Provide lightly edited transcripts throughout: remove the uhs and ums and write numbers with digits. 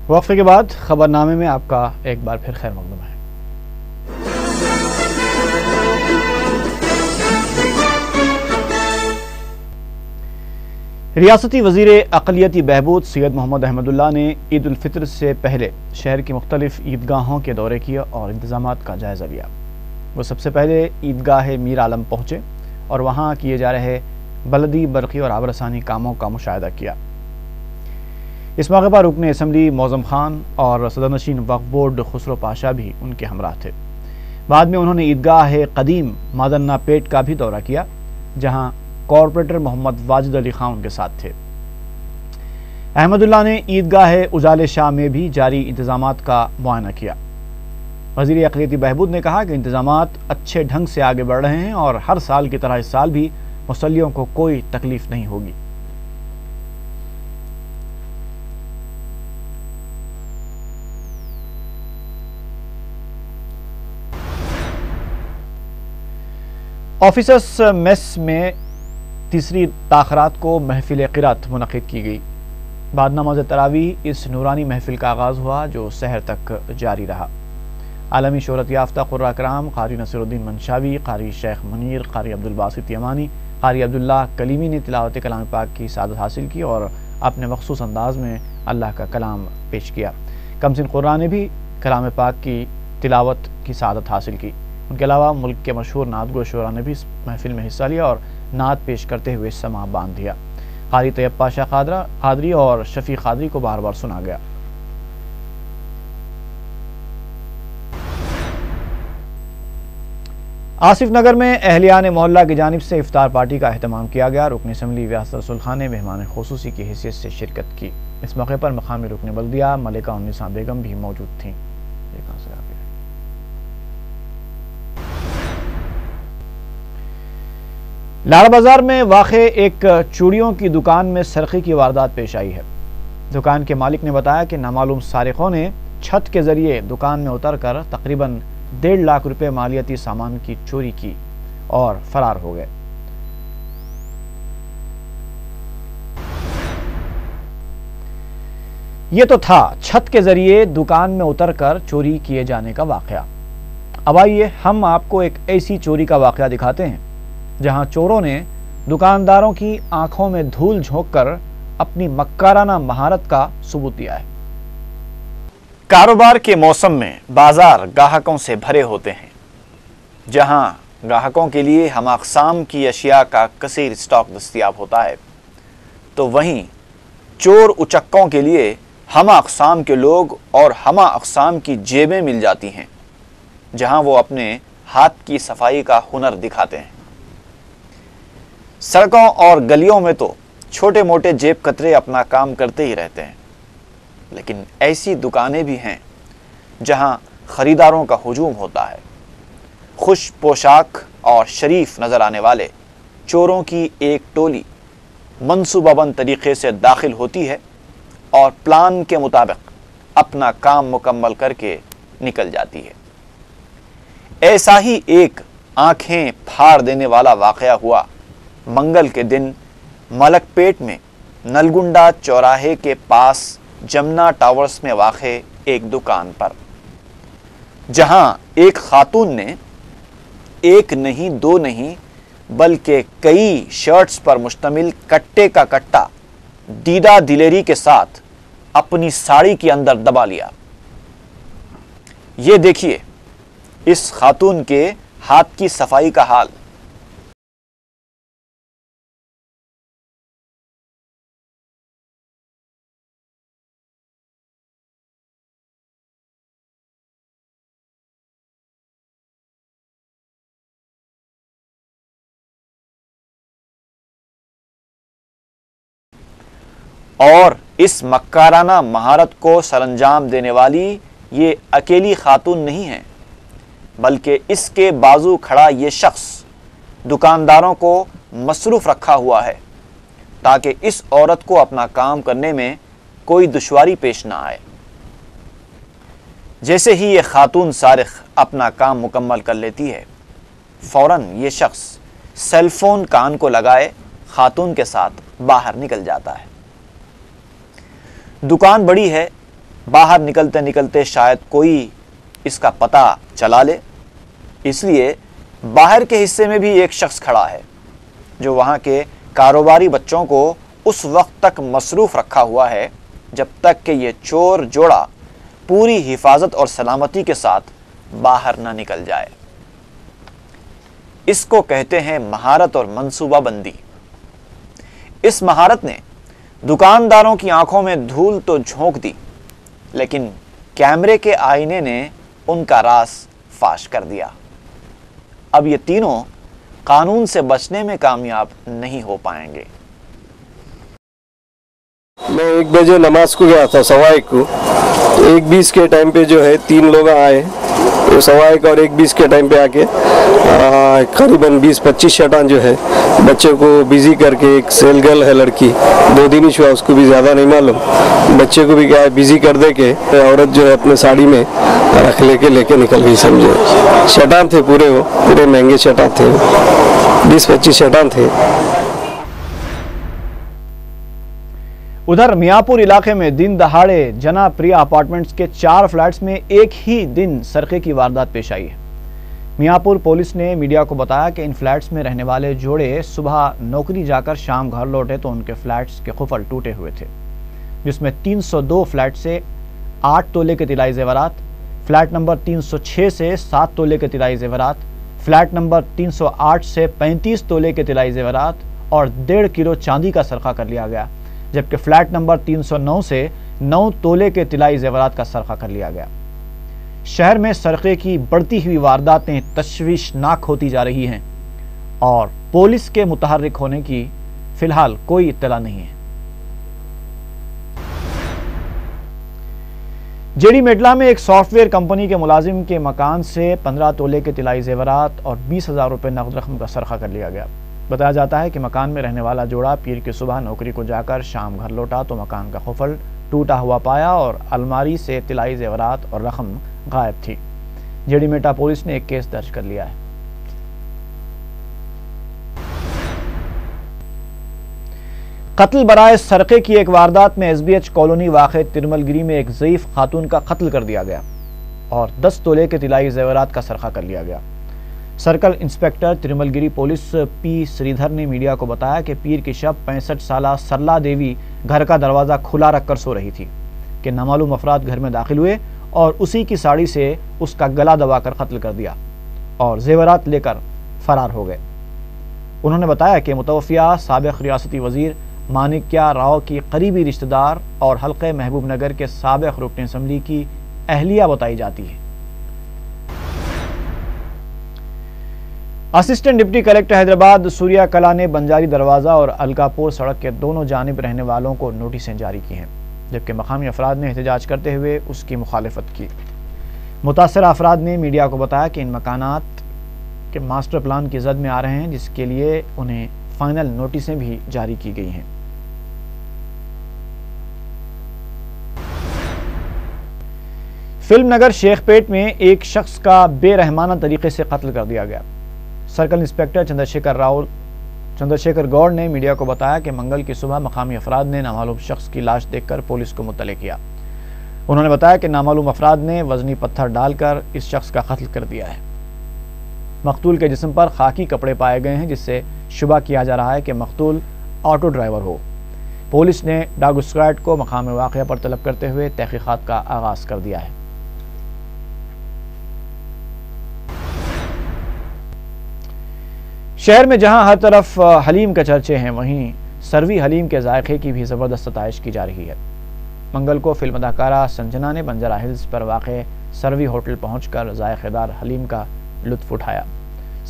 وقفے کے بعد خبرنامے میں آپ کا ایک بار پھر خیر مقدم ہے۔ ریاستی وزیر اقلیتی بہبود سید محمد احمد اللہ نے عید الفطر سے پہلے شہر کی مختلف عیدگاہوں کے دورے کیے اور انتظامات کا جائزہ لیا۔ وہ سب سے پہلے عیدگاہ میر عالم پہنچے اور وہاں کیے جا رہے بلدی، برقی اور آبرسانی کاموں کا مشاہدہ کیا۔ اس موقع پر رکن اسمبلی معظم خان اور صدر نشین وقف بورڈ خسرو پاشا بھی ان کے ہمراہ تھے۔ بعد میں انہوں نے عیدگاہ قدیم مادنہ پیٹ کا بھی دورہ کیا، جہاں کارپوریٹر محمد واجد علی خان ان کے ساتھ تھے۔ احمد اللہ نے عیدگاہ اجالے شاہ میں بھی جاری انتظامات کا معائنہ کیا۔ وزیر اقلیتی بہبود نے کہا کہ انتظامات اچھے ڈھنگ سے آگے بڑھ رہے ہیں اور ہر سال کی طرح اس سال بھی مصلیوں کو کوئی تکلیف نہیں ہوگی۔ آفیسرس میس میں تیسری تاخرات کو محفل قرات منعقد کی گئی۔ بعد نماز تراویح اس نورانی محفل کا آغاز ہوا جو سحر تک جاری رہا۔ عالمی شہرت یافتہ قراء کرام قاری نصیر الدین منشاوی، قاری شیخ منیر، قاری عبدالباسط یمانی، قاری عبداللہ کلیمی نے تلاوت کلام پاک کی سعادت حاصل کی اور اپنے مخصوص انداز میں اللہ کا کلام پیش کیا۔ کمسن قراء نے بھی کلام پاک کی تلاوت کی سعادت حاصل کی۔ ان کے علاوہ ملک کے مشہور نعت گو شعراء نے بھی اس محفل میں حصہ لیا اور نعت پیش کرتے ہوئے سماع باندھ دیا۔ قاری طیب پاشا قادری اور شفیق قادری کو بار بار سنا گیا۔ آصف نگر میں اہلیان محلہ کی جانب سے افطار پارٹی کا اہتمام کیا گیا۔ رکن اسمبلی ویاست رسول خان نے مہمان خصوصی کی حیثیت سے شرکت کی۔ اس موقع پر مقامی رکن بلدیہ ملکہ النساء بیگم بھی موجود تھیں۔ لاڑہ بازار میں واقع ایک چوڑیوں کی دکان میں سرقے کی واردات پیش آئی ہے۔ دکان کے مالک نے بتایا کہ نامعلوم سارقوں نے چھت کے ذریعے دکان میں اتر کر تقریباً 1.5 لاکھ روپے مالیاتی سامان کی چوری کی اور فرار ہو گئے۔ یہ تو تھا چھت کے ذریعے دکان میں اتر کر چوری کیے جانے کا واقعہ۔ اب آئیے ہم آپ کو ایک ایسی چوری کا واقعہ دکھاتے ہیں جہاں چوروں نے دکانداروں کی آنکھوں میں دھول جھونک کر اپنی مکارانہ مہارت کا ثبوت دیا ہے۔ کاروبار کے موسم میں بازار گاہکوں سے بھرے ہوتے ہیں۔ جہاں گاہکوں کے لیے ہم اقسام کی اشیاء کا کثیر اسٹاک دستیاب ہوتا ہے، تو وہیں چور اچکوں کے لیے ہم اقسام کے لوگ اور ہم اقسام کی جیبیں مل جاتی ہیں، جہاں وہ اپنے ہاتھ کی صفائی کا ہنر دکھاتے ہیں۔ سڑکوں اور گلیوں میں تو چھوٹے موٹے جیب کترے اپنا کام کرتے ہی رہتے ہیں، لیکن ایسی دکانیں بھی ہیں جہاں خریداروں کا ہجوم ہوتا ہے۔ خوش پوشاک اور شریف نظر آنے والے چوروں کی ایک ٹولی منصوبہ بند طریقے سے داخل ہوتی ہے اور پلان کے مطابق اپنا کام مکمل کر کے نکل جاتی ہے۔ ایسا ہی ایک آنکھیں پھاڑ دینے والا واقعہ ہوا منگل کے دن ملک پیٹ میں نلگنڈا چوراہے کے پاس جمنا ٹاورز میں واقع ایک دکان پر، جہاں ایک خاتون نے ایک نہیں دو نہیں بلکہ کئی شرٹس پر مشتمل کٹے کا کٹا دیدہ دلیری کے ساتھ اپنی ساڑی کے اندر دبا لیا۔ یہ دیکھیے اس خاتون کے ہاتھ کی صفائی کا حال۔ اور اس مکارانہ مہارت کو سر انجام دینے والی یہ اکیلی خاتون نہیں ہے، بلکہ اس کے بازو کھڑا یہ شخص دکانداروں کو مصروف رکھا ہوا ہے تاکہ اس عورت کو اپنا کام کرنے میں کوئی دشواری پیش نہ آئے۔ جیسے ہی یہ خاتون سارق اپنا کام مکمل کر لیتی ہے، فوراً یہ شخص سیل فون کان کو لگائے خاتون کے ساتھ باہر نکل جاتا ہے۔ دکان بڑی ہے باہر نکلتے نکلتے شاید کوئی اس کا پتہ چلا لے، اس لیے باہر کے حصے میں بھی ایک شخص کھڑا ہے جو وہاں کے کاروباری بچوں کو اس وقت تک مصروف رکھا ہوا ہے جب تک کہ یہ چور جوڑا پوری حفاظت اور سلامتی کے ساتھ باہر نہ نکل جائے۔ اس کو کہتے ہیں مہارت اور منصوبہ بندی۔ اس مہارت نے دکانداروں کی آنکھوں میں دھول تو جھونک دی، لیکن کیمرے کے آئینے نے ان کا راز فاش کر دیا۔ اب یہ تینوں قانون سے بچنے میں کامیاب نہیں ہو پائیں گے۔ میں 1 بجے نماز کو گیا تھا، 1:15 کو، 1:20 کے ٹائم پہ جو ہے 3 لوگ آئے، 1:15 اور 1:20 کے ٹائم پہ آ کے قریباً 20-25 شیطان جو ہے بچے کو بزی کر کے، ایک سیل گرل ہے لڑکی، 2 دن ہی ہوا، اس کو بھی زیادہ نہیں معلوم، بچے کو بھی کیا ہے بزی کر دے کے عورت جو ہے اپنے ساڑی میں رکھ لے کے نکل گئی، سمجھے۔ شیطان تھے پورے، وہ پورے مہنگے شیطان تھے، 20-25 شیطان تھے۔ ادھر میاں پور علاقے میں دن دہاڑے جنا پریا اپارٹمنٹس کے 4 فلیٹس میں ایک ہی دن سرقے کی واردات پیش آئی ہے۔ میاں پور پولیس نے میڈیا کو بتایا کہ ان فلیٹس میں رہنے والے جوڑے صبح نوکری جا کر شام گھر لوٹے تو ان کے فلیٹس کے قفل ٹوٹے ہوئے تھے، جس میں 302 فلیٹ سے 8 تولے کے طلائی زیورات، فلیٹ نمبر 306 سے 7 تولے کے طلائی زیورات، فلیٹ نمبر 308 سے 35 تولے کے طلائی زیورات اور 1.5 کلو چاندی کا سرقہ کر لیا گیا، جبکہ فلیٹ نمبر 309 سے 9 تولے کے طلائی زیورات کا سرقہ کر لیا گیا۔ شہر میں سرقے کی بڑھتی ہوئی وارداتیں تشویشناک ہوتی جا رہی ہیں اور پولیس کے متحرک ہونے کی فی الحال کوئی اطلاع نہیں ہے۔ جے ڈی میڈلا میں ایک سافٹ ویئر کمپنی کے ملازم کے مکان سے 15 تولے کے طلائی زیورات اور 20,000 روپے نقد رقم کا سرقہ کر لیا گیا۔ بتایا جاتا ہے کہ مکان میں رہنے والا جوڑا پیر کی صبح نوکری کو جا کر شام گھر لوٹا تو مکان کا قفل ٹوٹا ہوا پایا اور الماری سے طلائی زیورات اور رقم غائب تھی۔ جے ڈی میٹا پولیس نے ایک کیس درج کر لیا ہے۔ قتل برائے سرقے کی ایک واردات میں ایس بی ایچ کالونی واقع ترمل گری میں ایک ضعیف خاتون کا قتل کر دیا گیا اور 10 تولے کے طلائی زیورات کا سرقہ کر لیا گیا۔ سرکل انسپیکٹر ترمل گری پولیس پی سریدھر نے میڈیا کو بتایا کہ پیر کی شب 65 سالہ سرلا دیوی گھر کا دروازہ کھلا رکھ کر سو رہی تھی کہ نامعلوم افراد گھر میں داخل ہوئے اور اسی کی ساڑی سے اس کا گلا دبا کر قتل کر دیا اور زیورات لے کر فرار ہو گئے۔ انہوں نے بتایا کہ متوفیہ سابق ریاستی وزیر مانکیا راؤ کی قریبی رشتہ دار اور حلقہ محبوب نگر کے سابق رکن اسمبلی کی اہلیہ بتائی جاتی ہے۔ اسسٹنٹ ڈپٹی کلیکٹر حیدرآباد سوریا کلا نے بنجاری دروازہ اور الکاپور سڑک کے دونوں جانب رہنے والوں کو نوٹسیں جاری کی ہیں، جبکہ مقامی افراد نے احتجاج کرتے ہوئے اس کی مخالفت کی۔ متاثرہ افراد نے میڈیا کو بتایا کہ ان مکانات کے ماسٹر پلان کی زد میں آ رہے ہیں، جس کے لیے انہیں فائنل نوٹسیں بھی جاری کی گئی ہیں۔ فلم نگر شیخ پیٹ میں ایک شخص کا بے رحمانہ طریقے سے قتل کر دیا گیا۔ سرکل انسپیکٹر چندرشیکر گوڑ نے میڈیا کو بتایا کہ منگل کی صبح مقامی افراد نے نامعلوم شخص کی لاش دیکھ کر پولیس کو مطلع کیا۔ انہوں نے بتایا کہ نامعلوم افراد نے وزنی پتھر ڈال کر اس شخص کا قتل کر دیا ہے۔ مقتول کے جسم پر خاکی کپڑے پائے گئے ہیں، جس سے شبہ کیا جا رہا ہے کہ مقتول آٹو ڈرائیور ہو۔ پولیس نے ڈاگ اسکواڈ کو مقام واقعہ پر طلب کرتے ہوئے تحقیقات کا آغاز کر دیا ہے۔ شہر میں جہاں ہر طرف حلیم کے چرچے ہیں، وہیں سروی حلیم کے ذائقے کی بھی زبردست ستائش کی جا رہی ہے۔ منگل کو فلم اداکارہ سنجنا نے بنجارہ ہلز پر واقع سروی ہوٹل پہنچ کر ذائقے دار حلیم کا لطف اٹھایا۔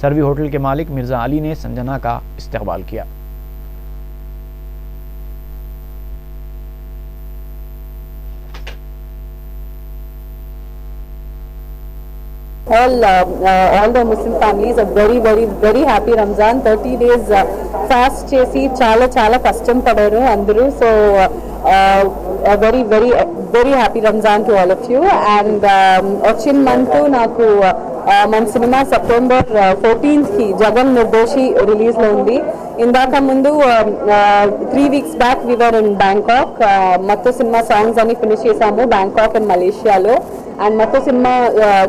سروی ہوٹل کے مالک مرزا علی نے سنجنا کا استقبال کیا۔ All the Muslim families are very happy Ramzan 30 days fast చేసి చాలా కష్టం పడారు అందరూ. So very happy Ramzan to all of you. And వచ్చిన month నాకు మన సినిమా సెప్టెంబర్ 14th కి జగన్ నిర్దోషి రిలీజ్ లో ఉంది. ఇందాక ముందు 3 weeks back we were in Bangkok. Mattu cinema songs అని ఫినిష్ చేసాము బ్యాంకాక్ అండ్ మలేషియాలో. అండ్ మత్తు సినిమా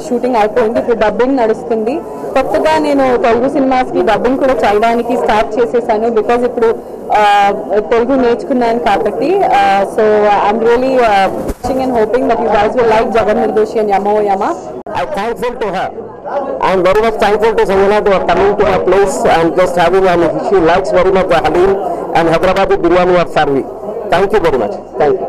షూటింగ్ అయిపోయింది, ఇప్పుడు డబ్బింగ్ నడుస్తుంది. కొత్తగా నేను తెలుగు సినిమాస్కి డబ్బింగ్ కూడా చేయడానికి స్టార్ట్ చేసేసాను, బికాజ్ ఇప్పుడు తెలుగు నేర్చుకున్నాను కాబట్టి. So I'm really watching and hoping that you guys will like Jagan Nirdoshi and Yama O Yama. I'm thankful to her. I'm very much thankful to Sanjana to coming to my place and just having, and she likes very much the Halim and Hyderabadi biryani of Sarvi. Thank you very much. Thank you.